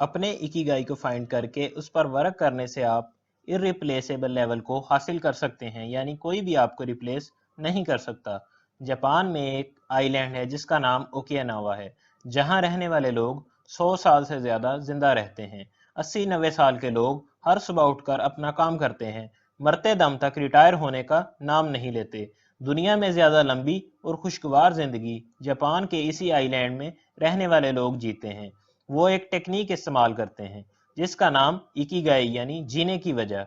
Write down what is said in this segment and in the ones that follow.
اپنے اکیگائی کو فائنڈ کر کے اس پر ورک کرنے سے آپ irreplaceable لیول کو حاصل کر سکتے ہیں، یعنی کوئی بھی آپ کو ریپلیس نہیں کر سکتا۔ جاپان میں ایک آئی لینڈ ہے جس کا نام اوکیناوا ہے، جہاں رہنے والے لوگ 100 سال سے زیادہ زندہ رہتے ہیں۔ 80-90 سال کے لوگ ہر صبح اٹھ کر اپنا کام کرتے ہیں، مرتے دم تک ریٹائر ہونے کا نام نہیں لیتے۔ دنیا میں زیادہ لمبی اور خوشگوار زندگی جاپان کے اسی آئی لینڈ میں رہنے والے لوگ جیتے ہیں۔ وہ ایک ٹیکنیک استعمال کرتے ہیں جس کا نام اکیگائی یعنی جینے کی وجہ۔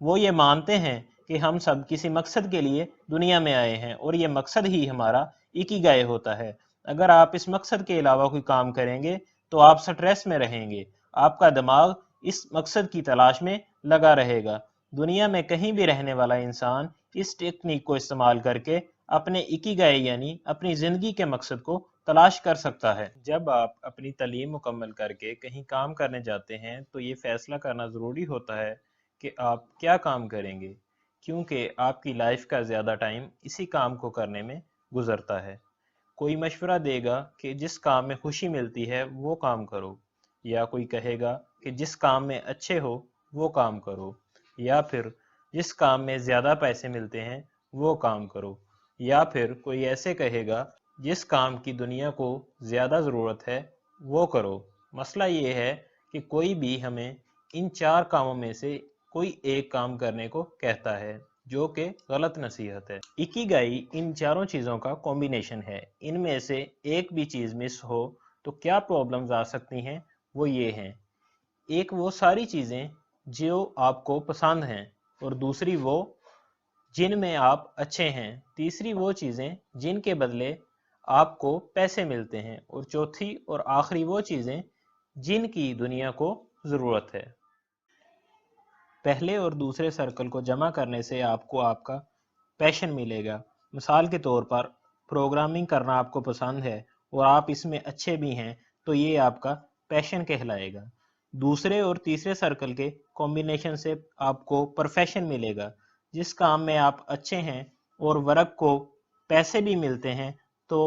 وہ یہ مانتے ہیں کہ ہم سب کسی مقصد کے لیے دنیا میں آئے ہیں اور یہ مقصد ہی ہمارا اکیگائی ہوتا ہے۔ اگر آپ اس مقصد کے علاوہ کوئی کام کریں گے تو آپ سٹریس میں رہیں گے، آپ کا دماغ اس مقصد کی تلاش میں لگا رہے گا۔ دنیا میں کہیں بھی رہنے والا انسان اس ٹیکنیک کو استعمال کر کے اپنے اکیگائی یعنی اپنی زندگی کے مقصد کو تلاش کر سکتا ہے۔ جب آپ اپنی تعلیم مکمل کر کے کہیں کام کرنے جاتے ہیں تو یہ فیصلہ کرنا ضروری ہوتا ہے کہ آپ کیا کام کریں گے، کیونکہ آپ کی لائف کا زیادہ ٹائم اسی کام کو کرنے میں گزرتا ہے۔ کوئی مشورہ دے گا کہ جس کام میں خوشی ملتی ہے وہ کام کرو، یا کوئی کہے گا کہ جس کام میں اچھے ہو وہ کام کرو، یا پھر جس کام میں زیادہ پیسے ملتے ہیں وہ کام کرو، یا پھر کوئی ایسے کہے گا جس کام کی دنیا کو زیادہ ضرورت ہے وہ کرو۔ مسئلہ یہ ہے کہ کوئی بھی ہمیں ان 4 کاموں میں سے کوئی ایک کام کرنے کو کہتا ہے، جو کہ غلط نصیحت ہے۔ اکیگائی ان چاروں چیزوں کا کمبینیشن ہے۔ ان میں سے ایک بھی چیز مس ہو تو کیا پرابلمز آ سکتی ہیں، وہ یہ ہیں: ایک وہ ساری چیزیں جو آپ کو پسند ہیں، اور دوسری وہ جن میں آپ اچھے ہیں، تیسری وہ چیزیں جن کے بدلے آپ کو پیسے ملتے ہیں، اور چوتھی اور آخری وہ چیزیں جن کی دنیا کو ضرورت ہے۔ پہلے اور دوسرے سرکل کو جمع کرنے سے آپ کو آپ کا پیشن ملے گا۔ مثال کے طور پر پروگرامنگ کرنا آپ کو پسند ہے اور آپ اس میں اچھے بھی ہیں تو یہ آپ کا پیشن کہلائے گا۔ دوسرے اور تیسرے سرکل کے کمبینیشن سے آپ کو پروفیشن ملے گا۔ جس کام میں آپ اچھے ہیں اور ورک کو پیسے بھی ملتے ہیں تو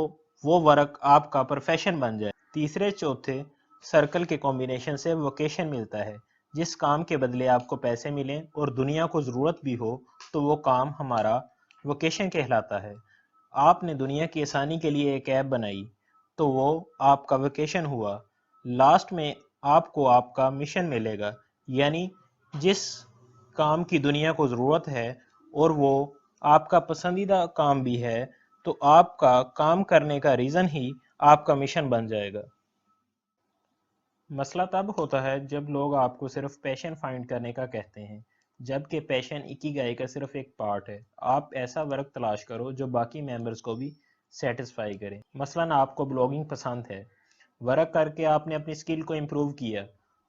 وہ ورک آپ کا پروفیشن بن جائے۔ تیسرے چوتھے سرکل کے کمبینیشن سے ووکیشن ملتا ہے۔ جس کام کے بدلے آپ کو پیسے ملیں اور دنیا کو ضرورت بھی ہو تو وہ کام ہمارا ووکیشن کہلاتا ہے۔ آپ نے دنیا کی آسانی کے لیے ایک ایپ بنائی تو وہ آپ کا ووکیشن ہوا۔ لاسٹ میں آپ کو آپ کا مشن ملے گا، یعنی جس کام کی دنیا کو ضرورت ہے اور وہ آپ کا پسندیدہ کام بھی ہے تو آپ کا کام کرنے کا ریزن ہی آپ کا مشن بن جائے گا۔ مسئلہ تب ہوتا ہے جب لوگ آپ کو صرف پیشن فائنڈ کرنے کا کہتے ہیں، جبکہ پیشن اکیگائی کا صرف ایک پارٹ ہے۔ آپ ایسا ورک تلاش کرو جو باقی ممبرز کو بھی سیٹسفائی کرے۔ مثلاً آپ کو بلاگنگ پسند ہے، ورک کر کے آپ نے اپنی سکل کو امپروو کیا،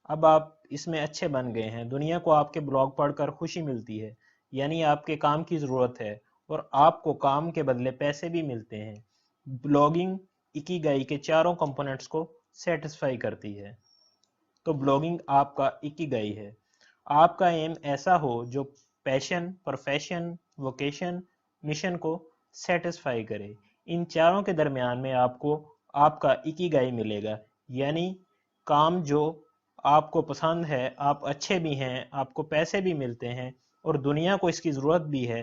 اب آپ اس میں اچھے بن گئے ہیں، دنیا کو آپ کے بلاگ پڑھ کر خوشی ملتی ہے، یعنی آپ کے کام کی ضرورت ہے اور آپ کو کام کے بدلے پیسے بھی ملتے ہیں۔ بلاگنگ اکیگائی کے چاروں کمپوننٹس کو سیٹسفائی کرتی ہے، تو بلاگنگ آپ کا اکیگائی ہے۔ آپ کا ایم ایسا ہو جو پیشن، پروفیشن، ووکیشن، مشن کو سیٹسفائی کرے۔ ان چاروں کے درمیان میں آپ کو آپ کا اکیگائی ملے گا، یعنی کام جو آپ کو پسند ہے، آپ اچھے بھی ہیں، آپ کو پیسے بھی ملتے ہیں اور دنیا کو اس کی ضرورت بھی ہے،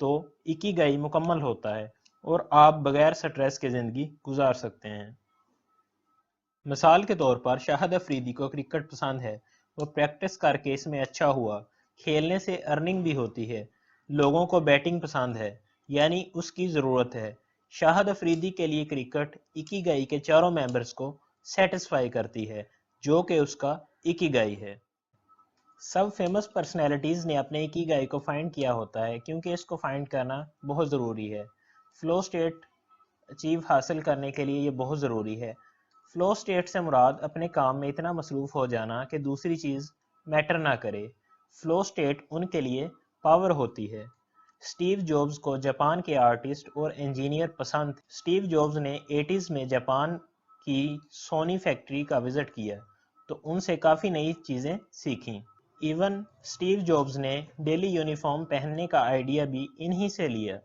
تو اکیگائی مکمل ہوتا ہے اور آپ بغیر سٹریس کے زندگی گزار سکتے ہیں۔ مثال کے طور پر شاہد افریدی کو کرکٹ پسند ہے، وہ پریکٹس کر کے اس میں اچھا ہوا، کھیلنے سے ارننگ بھی ہوتی ہے۔ لوگوں کو بیٹنگ پسند ہے، یعنی اس کی ضرورت ہے۔ شاہد افریدی کے لیے کرکٹ اکیگائی کے چاروں ممبرز کو سیٹسفائی کرتی ہے، جو کہ اس کا اکیگائی ہے۔ سب فیمس پرسنالٹیز نے اپنے اکیگائی کو فائنڈ کیا ہوتا ہے کیونکہ اس کو فائنڈ کرنا بہت ضروری ہے۔ فلو سٹیٹ اچیو حاصل کرنے کے لیے یہ بہت ضروری ہے۔ فلو سٹیٹ سے مراد اپنے کام میں اتنا مصروف ہو جانا کہ دوسری چیز میٹر نہ کرے۔ فلو سٹیٹ ان کے لیے پاور ہوتی ہے۔ سٹیو جابز کو جاپان کے آرٹسٹ اور انجینئر پسند تھے۔ سٹیو جابز نے 80s میں جاپان کی سونی فیکٹری کا وزٹ کیا تو ان سے کافی نئی چیزیں سیکھیں۔ ایون سٹیو جابز نے ڈیلی یونیفارم پہننے کا آئیڈیا بھی انہی سے لیا۔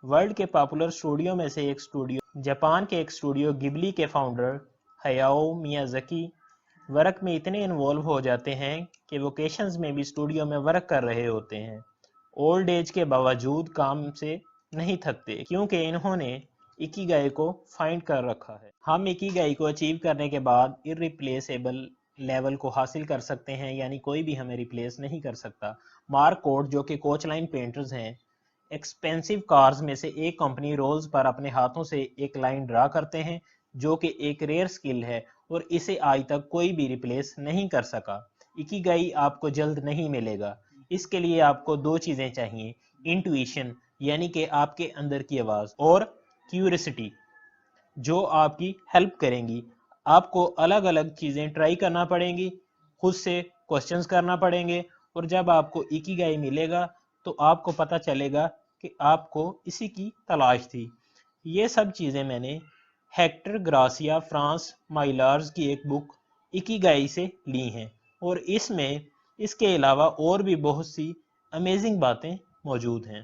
ورلڈ کے پاپولر اسٹوڈیو میں سے ایک اسٹوڈیو، جاپان کے ایک اسٹوڈیو گبلی کے فاؤنڈر ہیاؤ میازاکی ورک میں اتنے انوالو ہو جاتے ہیں کہ ووکیشنز میں بھی اسٹوڈیو میں ورک کر رہے ہوتے ہیں۔ اولڈ ایج کے باوجود کام سے نہیں تھکتے کیونکہ انہوں نے اکیگائی کو فائنڈ کر رکھا ہے۔ ہم اکیگائی کو اچیو کرنے کے بعد ارریپلیسیبل لیول کو حاصل کر سکتے ہیں، یعنی کوئی بھی ہمیں ریپلیس نہیں کر سکتا۔ مارک کوٹ جو کہ کوچ لائن پینٹرز ہیں، ایکسپینسو کارز میں سے ایک کمپنی رولز پر اپنے ہاتھوں سے ایک لائن ڈرا کرتے ہیں جو کہ ایک ریئر سکل ہے اور اسے آج تک کوئی بھی ریپلیس نہیں کر سکا۔ اکیگائی آپ کو جلد نہیں ملے گا، اس کے لیے آپ کو دو چیزیں چاہیے: انٹویشن یعنی کہ آپ کے اندر کی آواز، اور کیوریسٹی جو آپ کی ہیلپ کریں گی۔ آپ کو الگ الگ چیزیں ٹرائی کرنا پڑیں گی، خود سے کوسچنز کرنا پڑیں گے، اور جب آپ کو اکیگائی ملے گا تو آپ کو پتہ چلے گا کہ آپ کو اسی کی تلاش تھی۔ یہ سب چیزیں میں نے ہیکٹر گراسیا فرانس مائلارز کی ایک بک اکیگائی سے لی ہیں، اور اس میں اس کے علاوہ اور بھی بہت سی امیزنگ باتیں موجود ہیں۔